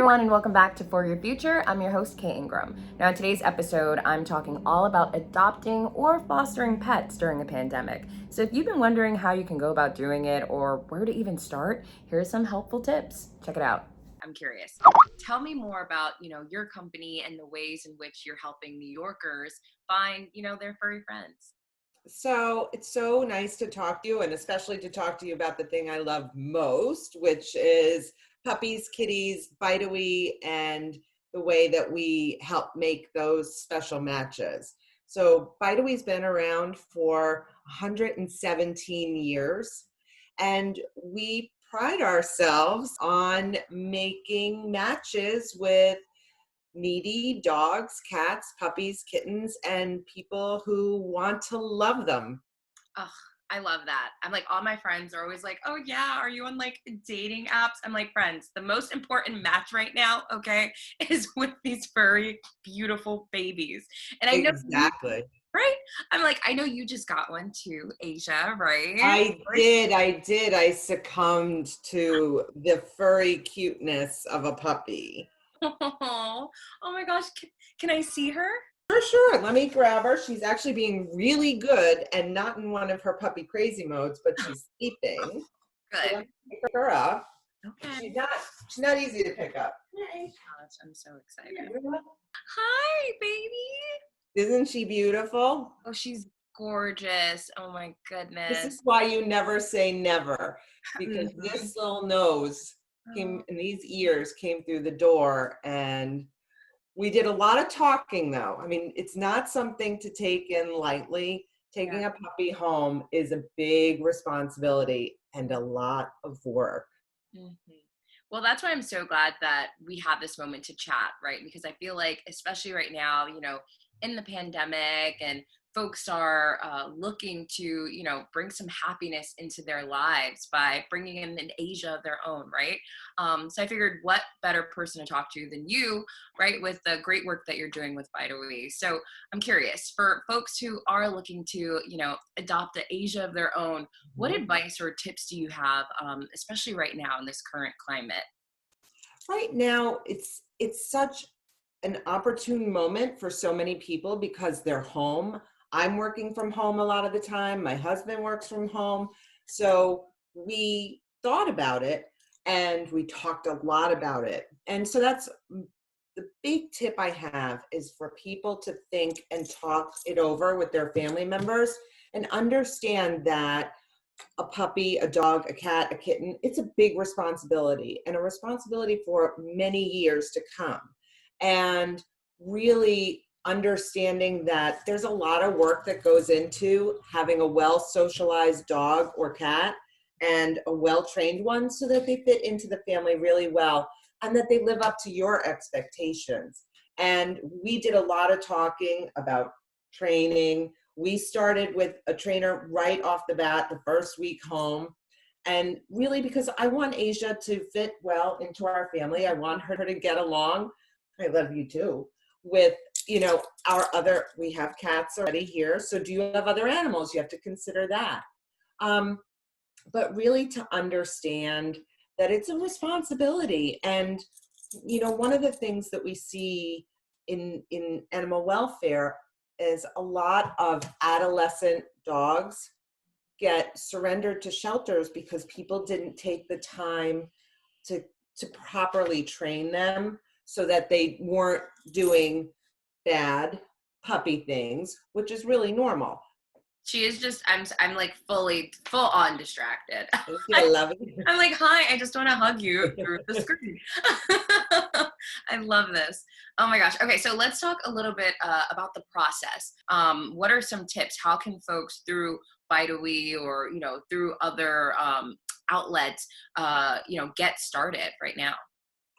everyone, and welcome back to For Your Future. I'm your host, Kate Angrum. Now, in today's episode, I'm talking all about adopting or fostering pets during a pandemic. So if you've been wondering how you can go about doing it or where to even start, here are some helpful tips. Check it out. I'm curious. Tell me more about, your company and the ways in which you're helping New Yorkers find, their furry friends. So it's so nice to talk to you, and especially to talk to you about the thing I love most, which is puppies, kitties, Bideawee, and the way that we help make those special matches. So Bideawee's been around for 117 years, and we pride ourselves on making matches with needy dogs, cats, puppies, kittens, and people who want to love them. Oh, I love that. I'm like, all my friends are always like, oh yeah, are you on like dating apps? I'm like, friends, the most important match right now, okay, is with these furry, beautiful babies. And I know Exactly. right? I'm like, I know you just got one too, Asia, right? I did. I succumbed to the furry cuteness of a puppy. Oh my gosh. Can I see her? For sure. Let me grab her. She's actually being really good and not in one of her puppy crazy modes, but she's sleeping. So Good. let me pick her up. Okay. She's not easy to pick up. Gosh, I'm so excited. Hi, baby. Isn't she beautiful? Oh, she's gorgeous. Oh my goodness. This is why you never say never, because Mhm. this little nose came, Oh, and these ears came through the door, and we did a lot of talking though. I mean, it's not something to take in lightly. yeah. Taking a puppy home is a big responsibility and a lot of work. Mhm. Well, that's why I'm so glad that we have this moment to chat, right? Because I feel like, especially right now, in the pandemic and folks are looking to, bring some happiness into their lives by bringing in an Asia of their own, right? So I figured what better person to talk to than you, right? With the great work that you're doing with Bideawee. So I'm curious, for folks who are looking to, adopt an Asia of their own, what Mhm. advice or tips do you have, especially right now in this current climate? Right now, it's such an opportune moment for so many people because they're home. I'm working from home a lot of the time. My husband works from home. So we thought about it and we talked a lot about it. And so that's the big tip I have is for people to think and talk it over with their family members and understand that a puppy, a dog, a cat, a kitten, it's a big responsibility and a responsibility for many years to come. And really understanding that there's a lot of work that goes into having a well socialized dog or cat and a well trained one so that they fit into the family really well and that they live up to your expectations. And we did a lot of talking about training. We started with a trainer right off the bat, the first week home. And really, because I want Asia to fit well into our family, I want her to get along. I love you too. With, we have cats already here. So do you have other animals? You have to consider that. But really to understand that it's a responsibility. And, one of the things that we see in animal welfare is a lot of adolescent dogs get surrendered to shelters because people didn't take the time to to properly train them so that they weren't doing bad puppy things, which is really normal. She is just, I'm like full on distracted. I love it. I'm like, hi, I just want to hug you through the screen. I love this. Oh my gosh. Okay, so let's talk a little bit about the process. What are some tips? How can folks through Bideawee or, through other outlets, get started right now?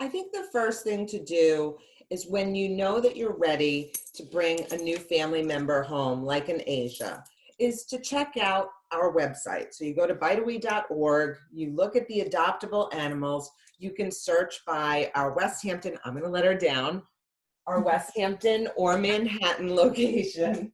I think the first thing to do is when you know that you're ready to bring a new family member home, like an Asia, is to check out our website. So you go to bideawee.org, you look at the adoptable animals, you can search by our West Hampton, I'm going to let her down, our West Hampton or Manhattan location.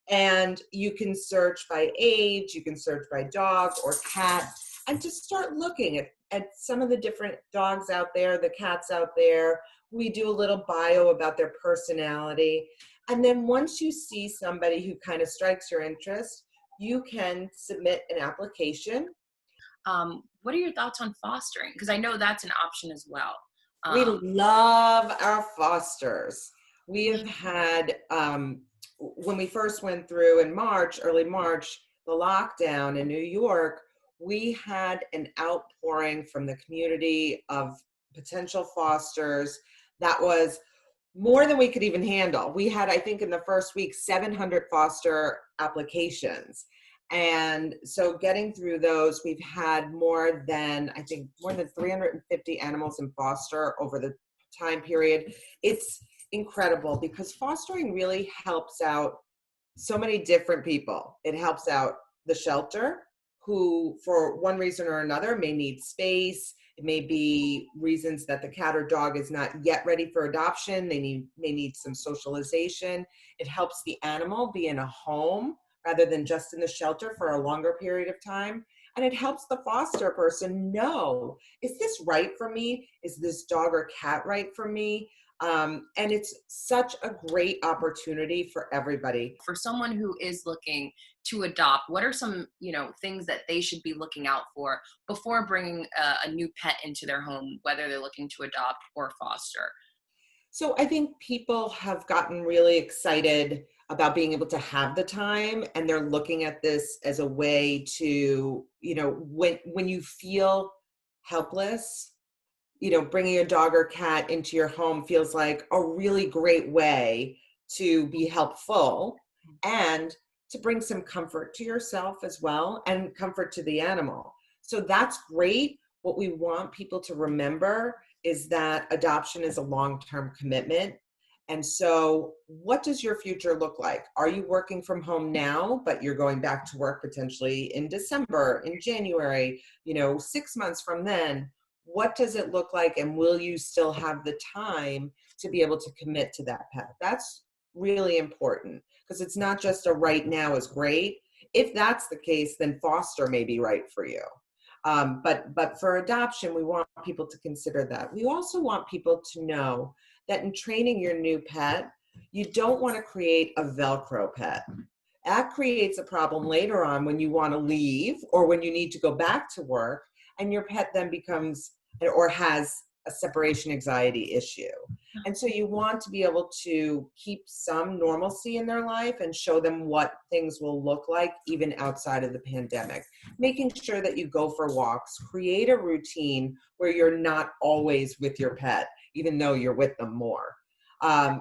And you can search by age, you can search by dog or cat, and just start looking at some of the different dogs out there, the cats out there. We do a little bio about their personality. And then once you see somebody who kind of strikes your interest, you can submit an application. What are your thoughts on fostering? Because I know that's an option as well. We love our fosters. We have had, when we first went through in March, early March, the lockdown in New York, we had an outpouring from the community of potential fosters that was more than we could even handle. We had, I think in the first week, 700 foster applications. And so getting through those, we've had more than 350 animals in foster over the time period. It's incredible because fostering really helps out so many different people. It helps out the shelter, who for one reason or another may need space. It may be reasons that the cat or dog is not yet ready for adoption. They may need some socialization. It helps the animal be in a home rather than just in the shelter for a longer period of time. And it helps the foster person know, is this right for me? Is this dog or cat right for me? And it's such a great opportunity for everybody. For someone who is looking to adopt, what are some, things that they should be looking out for before bringing a new pet into their home, whether they're looking to adopt or foster? So I think people have gotten really excited about being able to have the time, and they're looking at this as a way to, when you feel helpless, bringing a dog or cat into your home feels like a really great way to be helpful and to bring some comfort to yourself as well and comfort to the animal. So that's great. What we want people to remember is that adoption is a long-term commitment. And so what does your future look like? Are you working from home now, but you're going back to work potentially in December, in January, 6 months from then? What does it look like? And will you still have the time to be able to commit to that pet? That's really important, because it's not just a right now is great. If that's the case, then foster may be right for you. But for adoption, we want people to consider that. We also want people to know that in training your new pet, you don't want to create a Velcro pet. That creates a problem later on when you want to leave or when you need to go back to work, and your pet then becomes or has a separation anxiety issue. And so you want to be able to keep some normalcy in their life and show them what things will look like even outside of the pandemic. Making sure that you go for walks, create a routine where you're not always with your pet, even though you're with them more.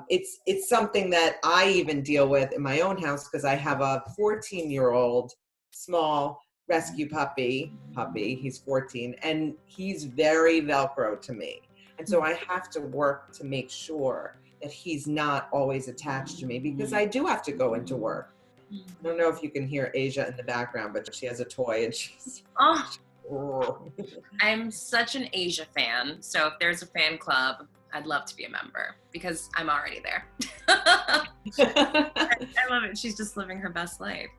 It's something that I even deal with in my own house, because I have a 14-year-old small rescue puppy, he's 14, and he's very Velcro to me. And so I have to work to make sure that he's not always attached to me, because I do have to go into work. I don't know if you can hear Asia in the background, but she has a toy and she's... Oh, I'm such an Asia fan. So if there's a fan club, I'd love to be a member because I'm already there. I love it. She's just living her best life.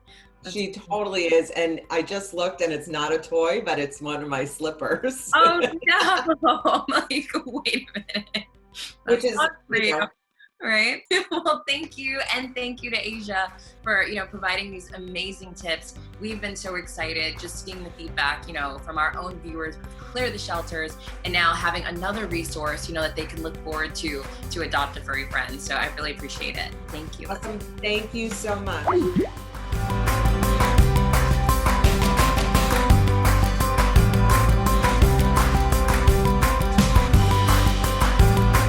She totally is. And I just looked and it's not a toy, but it's one of my slippers. Oh no. I'm like, wait a minute. Which is, right? Well, thank you. And thank you to Asia for, providing these amazing tips. We've been so excited just seeing the feedback, from our own viewers, Clear the Shelters, and now having another resource, that they can look forward to adopt a furry friend. So I really appreciate it. Thank you. Awesome. Thank you so much.